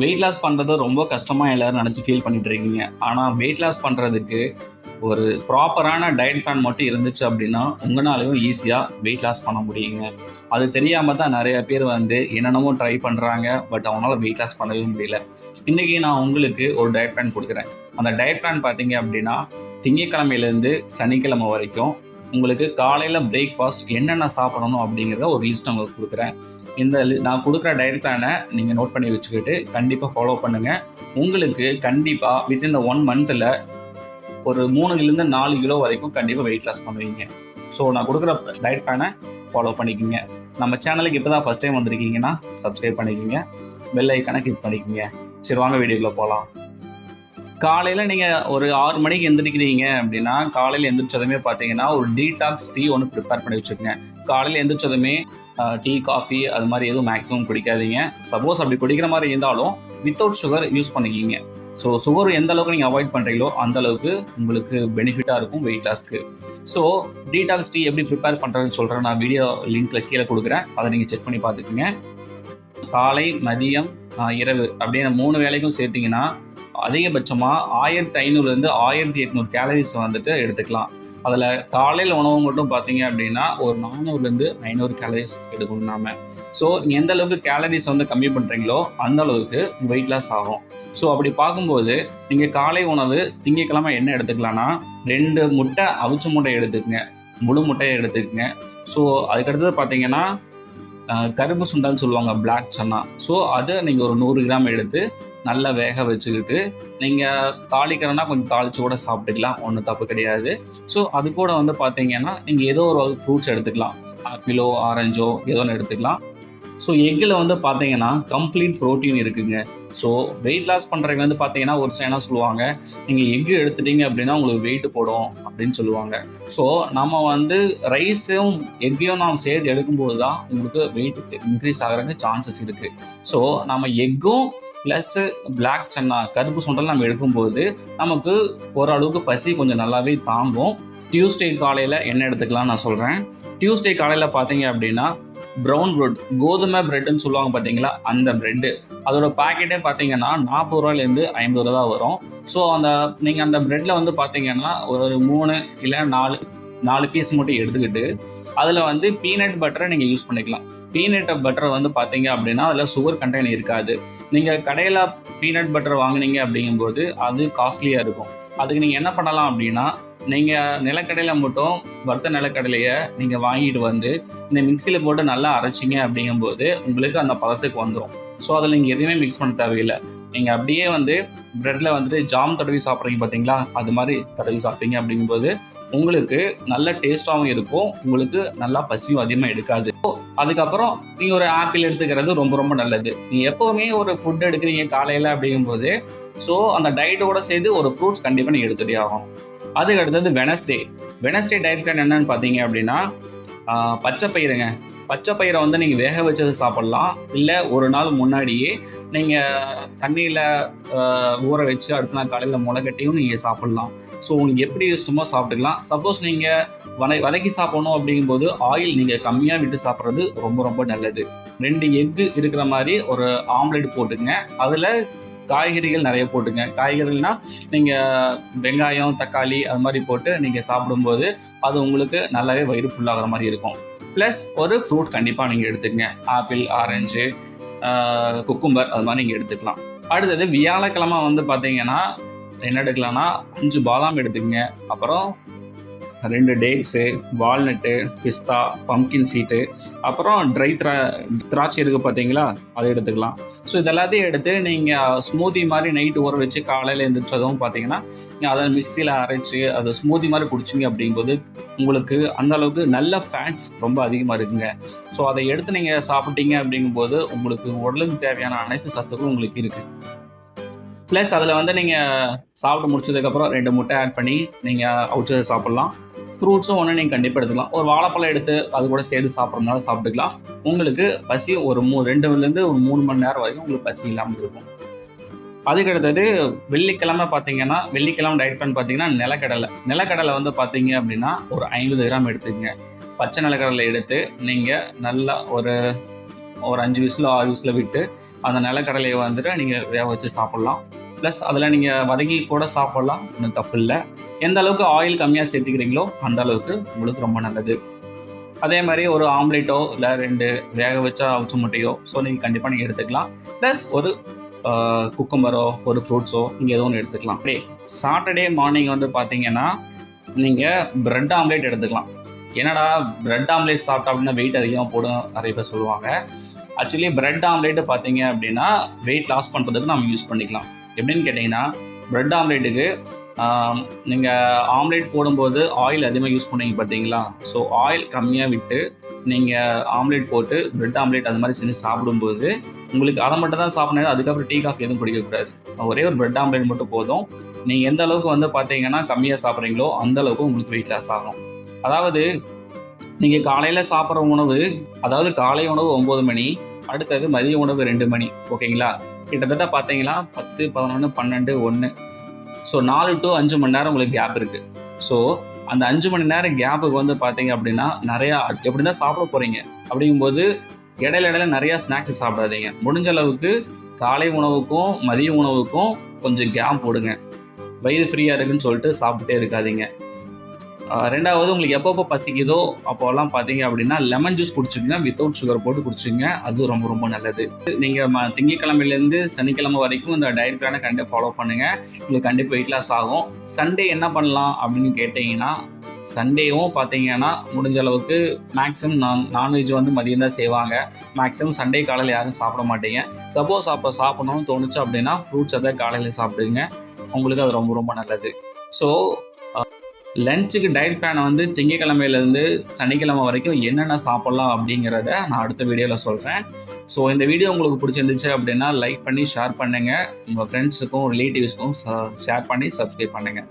Weight loss பண்ணுறது ரொம்ப கஷ்டமாக எல்லோரும் நினச்சி ஃபீல் பண்ணிட்டு இருக்கீங்க. ஆனால் வெயிட் லாஸ் பண்ணுறதுக்கு ஒரு ப்ராப்பரான டயட் பிளான் மட்டும் இருந்துச்சு அப்படின்னா உங்களாலையும் ஈஸியாக வெயிட் லாஸ் பண்ண முடியுங்க. அது தெரியாமல் தான் நிறைய பேர் என்னென்னமோ ட்ரை பண்ணுறாங்க. பட் அவங்களால வெயிட் லாஸ் பண்ணவே முடியல. இன்றைக்கி நான் உங்களுக்கு ஒரு டயட் பிளான் கொடுக்குறேன். அந்த டயட் பிளான் பார்த்தீங்க அப்படின்னா திங்கட்கிழமையிலேருந்து சனிக்கிழமை வரைக்கும் உங்களுக்கு காலையில் பிரேக்ஃபாஸ்ட் என்னென்ன சாப்பிடணும் அப்படிங்கிறத ஒரு லிஸ்ட் உங்களுக்கு கொடுக்குறேன். நான் கொடுக்குற டயட் பிளானை நீங்கள் நோட் பண்ணி வச்சுக்கிட்டு கண்டிப்பாக ஃபாலோ பண்ணுங்கள். உங்களுக்கு கண்டிப்பாக வித்தின் 1 மந்தில் ஒரு 3 4 கிலோ வரைக்கும் கண்டிப்பாக வெயிட் லாஸ் பண்ணுவீங்க. ஸோ நான் கொடுக்குற டயட் பிளானை ஃபாலோ பண்ணிக்கோங்க. நம்ம சேனலுக்கு இப்போ தான் ஃபஸ்ட் டைம் வந்திருக்கீங்கன்னா சப்ஸ்கிரைப் பண்ணிக்கோங்க, பெல் ஐக்கானை கிளிக் பண்ணிக்கோங்க. சரி, வாங்க வீடியோக்குள்ளே போகலாம். காலையில் நீங்கள் ஒரு 6 மணிக்கு எந்திரிக்கிறீங்க அப்படின்னா காலையில் எந்திரிச்சதுமே பார்த்தீங்கன்னா ஒரு டீடாக்ஸ் டீ ஒன்று ப்ரிப்பேர் பண்ணி வச்சுக்கோங்க. காலையில் எந்திரிச்சதுமே டீ, காஃபி அது மாதிரி எதுவும் மேக்ஸிமம் குடிக்காதீங்க. சப்போஸ் அப்படி குடிக்கிற மாதிரி இருந்தாலும் வித்தவுட் சுகர் யூஸ் பண்ணிக்கிங்க. ஸோ சுகர் எந்த அளவுக்கு நீங்கள் அவாய்ட் பண்ணுறீங்களோ அந்த அளவுக்கு உங்களுக்கு பெனிஃபிட்டாக இருக்கும் வெயிட் லாஸ்க்கு. ஸோ டீடாக்ஸ் டீ எப்படி ப்ரிப்பேர் பண்ணுறதுன்னு சொல்கிறேன். நான் வீடியோ லிங்க்கில் கீழே கொடுக்குறேன், அதை நீங்கள் செக் பண்ணி பார்த்துக்குங்க. காலை, மதியம், இரவு அப்படின்னு 3 வேளைக்கும் சேர்த்திங்கன்னா அதிகபட்சமாக 1500 1800 கேலரிஸ் எடுத்துக்கலாம். அதில் காலையில் உணவு மட்டும் பார்த்தீங்க அப்படின்னா ஒரு 400 500 கேலரிஸ் எடுக்கணும் நாம. ஸோ நீங்கள் எந்த அளவுக்கு கேலரிஸ் கம்மி பண்ணுறீங்களோ அந்த அளவுக்கு வெயிட் லாஸ் ஆகும். ஸோ அப்படி பார்க்கும்போது நீங்கள் காலை உணவு திங்கட்கிழமை என்ன எடுத்துக்கலாம்னா 2 முட்டை, அவிச்ச முட்டை எடுத்துக்கங்க, முழு முட்டையை எடுத்துக்கங்க. ஸோ அதுக்கடுத்தது பார்த்தீங்கன்னா கருப்பு சுண்டல்னு சொல்லுவாங்க, பிளாக் சன்னா. ஸோ அதை நீங்கள் ஒரு 100 கிராம் எடுத்து நல்லா வேக வச்சுக்கிட்டு நீங்கள் தாளிக்கிறன்னா கொஞ்சம் தாளித்து கூட சாப்பிட்டுக்கலாம், ஒன்றும் தப்பு கிடையாது. ஸோ அது கூட பார்த்தீங்கன்னா நீங்கள் ஏதோ ஒரு வகை ஃப்ரூட்ஸ் எடுத்துக்கலாம், ஆப்பிளோ ஆரஞ்சோ ஏதோ ஒன்று எடுத்துக்கலாம். ஸோ எக்கில் பார்த்தீங்கன்னா கம்ப்ளீட் ப்ரோட்டீன் இருக்குதுங்க. ஸோ வெயிட் லாஸ் பண்ணுறவங்க பார்த்தீங்கன்னா ஒரு சில என்ன சொல்லுவாங்க, நீங்கள் எக்கு எடுத்துட்டீங்க அப்படின்னா உங்களுக்கு வெயிட் போடும் அப்படின்னு சொல்லுவாங்க. ஸோ நம்ம ரைஸும் எக்கையும் நாம் சேர்த்து எடுக்கும்போது தான் உங்களுக்கு வெயிட் இன்க்ரீஸ் ஆகிறதுக்கு சான்சஸ் இருக்குது. ஸோ நம்ம எக்கும் ப்ளஸ்ஸு பிளாக் சன்னா, கருப்பு சுண்டல் நம்ம எடுக்கும்போது நமக்கு ஓரளவுக்கு பசி கொஞ்சம் நல்லாவே தாங்கும். டியூஸ்டே காலையில் என்ன எடுத்துக்கலாம் நான் சொல்கிறேன். டியூஸ்டே காலையில் பார்த்தீங்க அப்படின்னா ப்ரௌன் ப்ரெட், கோதுமை ப்ரெட்டுன்னு சொல்லுவாங்க பார்த்தீங்களா, அந்த ப்ரெட்டு அதோட பேக்கெட்டே பார்த்தீங்கன்னா 40 ரூபாயிலேருந்து 50 ரூபா தான் வரும். ஸோ நீங்கள் அந்த ப்ரெட்டில் பார்த்தீங்கன்னா ஒரு 3 இல்லை 4 பீஸ் மட்டும் எடுத்துக்கிட்டு அதில் பீனட் பட்டரை நீங்கள் யூஸ் பண்ணிக்கலாம். பீனட் பட்டரை பார்த்தீங்க அப்படின்னா அதில் சுகர் கண்டெய்ன் இருக்காது. நீங்கள் கடையில் பீனட் பட்டர் வாங்கினீங்க அப்படிங்கும்போது அது காஸ்ட்லியாக இருக்கும். அதுக்கு நீங்கள் என்ன பண்ணலாம் அப்படின்னா நீங்கள் நிலக்கடையில் மட்டும் வறுத்த நிலக்கடலையை நீங்கள் வாங்கிட்டு இந்த மிக்சியில் போட்டு நல்லா அரைச்சிங்க அப்படிங்கும்போது உங்களுக்கு அந்த பதத்துக்கு வந்துடும். ஸோ அதில் நீங்கள் எதுவுமே மிக்ஸ் பண்ண தேவையில்லை. நீங்கள் அப்படியே ப்ரெட்டில் ஜாம் தடவி சாப்பிட்றீங்க பார்த்தீங்களா, அது மாதிரி தடவி சாப்பிட்டீங்க அப்படிங்கும்போது உங்களுக்கு நல்ல டேஸ்ட்டாகவும் இருக்கும், உங்களுக்கு நல்லா பசியும் அதிகமாக எடுக்காது. அதுக்கப்புறம் நீங்கள் ஒரு ஆப்பிள் எடுத்துக்கிறது ரொம்ப ரொம்ப நல்லது. நீங்கள் எப்போவுமே ஒரு ஃபுட் எடுக்கிறீங்க காலையில் அப்படிங்கும்போது ஸோ அந்த டயட்டோடு சேர்த்து ஒரு ஃப்ரூட்ஸ் கண்டிப்பாக நீங்கள் எடுத்துகிட்டே ஆகணும். அதுக்கு அடுத்தது வெனஸ்டே டயட் பிளான் என்னன்னு பார்த்தீங்க அப்படின்னா பச்சை பயிறுங்க. பச்சை பயிரை நீங்கள் வேக வச்சது சாப்பிட்லாம், இல்லை ஒரு நாள் முன்னாடியே நீங்கள் தண்ணியில் ஊற வச்சு அடுத்த நாள் காலையில் முளைக்கட்டியும் நீங்கள் சாப்பிட்லாம். ஸோ உங்களுக்கு எப்படி இஷ்டமோ சாப்பிட்டுக்கலாம். சப்போஸ் நீங்கள் வதக்கி சாப்பிடணும் அப்படிங்கும்போது ஆயில் நீங்கள் கம்மியாக விட்டு சாப்பிட்றது ரொம்ப ரொம்ப நல்லது. 2 எக்கு இருக்கிற மாதிரி ஒரு ஆம்லெட் போட்டுங்க, அதில் காய்கறிகள் நிறைய போட்டுங்க. காய்கறிகள்னால் நீங்கள் வெங்காயம், தக்காளி அது மாதிரி போட்டு நீங்கள் சாப்பிடும்போது அது உங்களுக்கு நல்லாவே வயிறு ஃபுல்லாகிற மாதிரி இருக்கும். ப்ளஸ் ஒரு ஃப்ரூட் கண்டிப்பாக நீங்கள் எடுத்துக்கங்க, ஆப்பிள், ஆரஞ்சு, குக்கும்பர் அது மாதிரி நீங்கள் எடுத்துக்கலாம். அடுத்தது வியாழக்கிழமை பார்த்தீங்கன்னா என்ன எடுக்கலாம்னா 5 பாதாம் எடுத்துக்கங்க, அப்புறம் 2 டேட்ஸு, வால்நட்டு, பிஸ்தா, பம்கின் சீட்டு, அப்புறம் ட்ரை திராட்சை இருக்குது பார்த்தீங்களா, அதை எடுத்துக்கலாம். ஸோ இதெல்லாத்தையும் எடுத்து நீங்கள் ஸ்மூதி மாதிரி நைட்டு ஊற வச்சு காலையில் எழுந்திரிச்சதும் பார்த்தீங்கன்னா அதை மிக்சியில் அரைச்சி அதை ஸ்மூதி மாதிரி குடிச்சிங்க அப்படிங்கும்போது உங்களுக்கு அந்தளவுக்கு நல்ல ஃபேட்ஸ் ரொம்ப அதிகமாக இருக்குங்க. ஸோ அதை எடுத்து நீங்கள் சாப்பிட்டீங்க அப்படிங்கும்போது உங்களுக்கு உடலுக்கு தேவையான அனைத்து சத்துக்களும் உங்களுக்கு இருக்குது. ப்ளஸ் அதில் நீங்கள் சாப்பிட்டு முடிச்சதுக்கப்புறம் 2 முட்டை ஆட் பண்ணி நீங்கள் அவுச்சதை சாப்பிட்லாம். ஃப்ரூட்ஸும் ஒன்று நீங்கள் கண்டிப்பாக எடுத்துக்கலாம். ஒரு வாழைப்பழம் எடுத்து அது கூட சேர்த்து சாப்பிட்றதுனால சாப்பிட்டுக்கலாம். உங்களுக்கு பசி ஒரு 2லேருந்து ஒரு 3 மணி நேரம் வரைக்கும் உங்களுக்கு பசி இல்லாமல் இருக்கும். அதுக்கடுத்தது வெள்ளிக்கிழமை பார்த்தீங்கன்னா வெள்ளிக்கிழமை டயட் பிளான் பார்த்தீங்கன்னா நிலக்கடலை பார்த்தீங்க அப்படின்னா ஒரு 50 கிராம் எடுத்துக்கங்க. பச்சை நிலக்கடலை எடுத்து நீங்கள் நல்லா ஒரு 5 விசில் 6 விசில் விட்டு அந்த நிலக்கடலையை வந்துட்டு நீங்கள் வேக வச்சு சாப்பிட்லாம். ப்ளஸ் அதில் நீங்கள் வதக்கி கூட சாப்பிட்லாம், ஒன்றும் தப்பு இல்லை. எந்த அளவுக்கு ஆயில் கம்மியாக சேர்த்துக்கிறீங்களோ அந்த அளவுக்கு உங்களுக்கு ரொம்ப நல்லது. அதே மாதிரி ஒரு ஆம்லேட்டோ இல்லை 2 வேக வச்சா அவிச்ச முட்டையோ நீங்கள் கண்டிப்பாக நீங்கள் எடுத்துக்கலாம். ப்ளஸ் ஒரு குக்கும்பரோ ஒரு ஃப்ரூட்ஸோ நீங்கள் ஏதோ ஒன்று எடுத்துக்கலாம். அப்படியே சாட்டர்டே மார்னிங் வந்து பார்த்தீங்கன்னா நீங்கள் ப்ரெட் ஆம்லேட் எடுத்துக்கலாம். என்னடா ப்ரெட் ஆம்லேட் சாப்பிட்டா அப்படின்னா வெயிட் அதிகமாக போடும் நிறைய பேர் சொல்லுவாங்க. ஆக்சுவலி ப்ரெட் ஆம்லேட்டு பார்த்தீங்க அப்படின்னா வெயிட் லாஸ் பண்ணுறதுக்கு நம்ம யூஸ் பண்ணிக்கலாம். எப்படின்னு கேட்டிங்கன்னா ப்ரெட் ஆம்லேட்டுக்கு நீங்கள் ஆம்லேட் போடும்போது ஆயில் அதிகமாக யூஸ் பண்ணுவீங்க பார்த்தீங்களா? ஸோ ஆயில் கம்மியாக விட்டு நீங்கள் ஆம்லேட் போட்டு ப்ரெட் ஆம்லேட் அது மாதிரி செஞ்சு சாப்பிடும்போது உங்களுக்கு அதை மட்டும் தான் சாப்பிடணும். அதுக்கப்புறம் டீ காஃபி எதுவும் குடிக்கக்கூடாது. ஒரே ஒரு ப்ரெட் ஆம்லேட் மட்டும் போதும். நீங்கள் எந்த அளவுக்கு வந்து பார்த்தீங்கன்னா கம்மியாக சாப்பிட்றீங்களோ அந்த அளவுக்கு உங்களுக்கு வெயிட் லாஸ் ஆகும். அதாவது நீங்கள் காலையில் சாப்பிட்ற உணவு, அதாவது காலை உணவு 9 மணி, அடுத்தது மதிய உணவு 2 மணி, ஓகேங்களா? கிட்டத்தட்ட பார்த்தீங்கன்னா 10, 11, 12, 1, ஸோ 4 to 5 மணி நேரம் உங்களுக்கு கேப் இருக்குது. ஸோ அந்த 5 மணி நேரம் கேப்புக்கு வந்து பார்த்தீங்க அப்படின்னா நிறையா எப்படி தான் சாப்பிட போகிறீங்க. அப்படிங்கும்போது இடையில நிறையா ஸ்நாக்ஸ் சாப்பிடாதீங்க. முடிஞ்ச அளவுக்கு காலை உணவுக்கும் மதிய உணவுக்கும் கொஞ்சம் கேப் போடுங்க. வயிறு ஃப்ரீயாக இருக்குன்னு சொல்லிட்டு சாப்பிட்டே இருக்காதீங்க. 2வது உங்களுக்கு எப்பப்போ பசிக்குதோ அப்போல்லாம் பார்த்தீங்க அப்படின்னா லெமன் ஜூஸ் குடிச்சுங்க, வித்தவுட் சுகர் போட்டு குடிச்சுங்க. அது ரொம்ப ரொம்ப நல்லது. நீங்கள் திங்கக்கிழமையிலேருந்து சனிக்கிழமை வரைக்கும் இந்த டயட் பிளானை கண்டிப்பாக ஃபாலோ பண்ணுங்கள். உங்களுக்கு கண்டிப்பாக வெயிட் லாஸ் ஆகும். சண்டே என்ன பண்ணலாம் அப்படின்னு கேட்டிங்கன்னா, சண்டேவும் பார்த்தீங்கன்னா முடிஞ்ச அளவுக்கு மேக்ஸிமம் நான்வெஜ் வந்து மதியம் தான் செய்வாங்க. மேக்ஸிமம் சண்டே காலையில் யாரும் சாப்பிட மாட்டீங்க. சப்போஸ் அப்போ சாப்பிடணும்னு தோணுச்சு அப்படின்னா ஃப்ரூட்ஸ் எதாவது காலையில் சாப்பிடுங்க. உங்களுக்கு அது ரொம்ப ரொம்ப நல்லது. ஸோ லஞ்சுக்கு டயட் பிளானை வந்து திங்கக்கிழமையிலேருந்து சனிக்கிழமை வரைக்கும் என்னென்ன சாப்பிட்லாம் அப்படிங்கிறத நான் அடுத்த வீடியோவில் சொல்கிறேன். ஸோ இந்த வீடியோ உங்களுக்கு பிடிச்சிருந்துச்சு அப்படின்னா லைக் பண்ணி ஷேர் பண்ணுங்கள். உங்கள் ஃப்ரெண்ட்ஸுக்கும் ரிலேட்டிவ்ஸ்க்கும் ஷேர் பண்ணி சப்ஸ்கிரைப் பண்ணுங்கள்.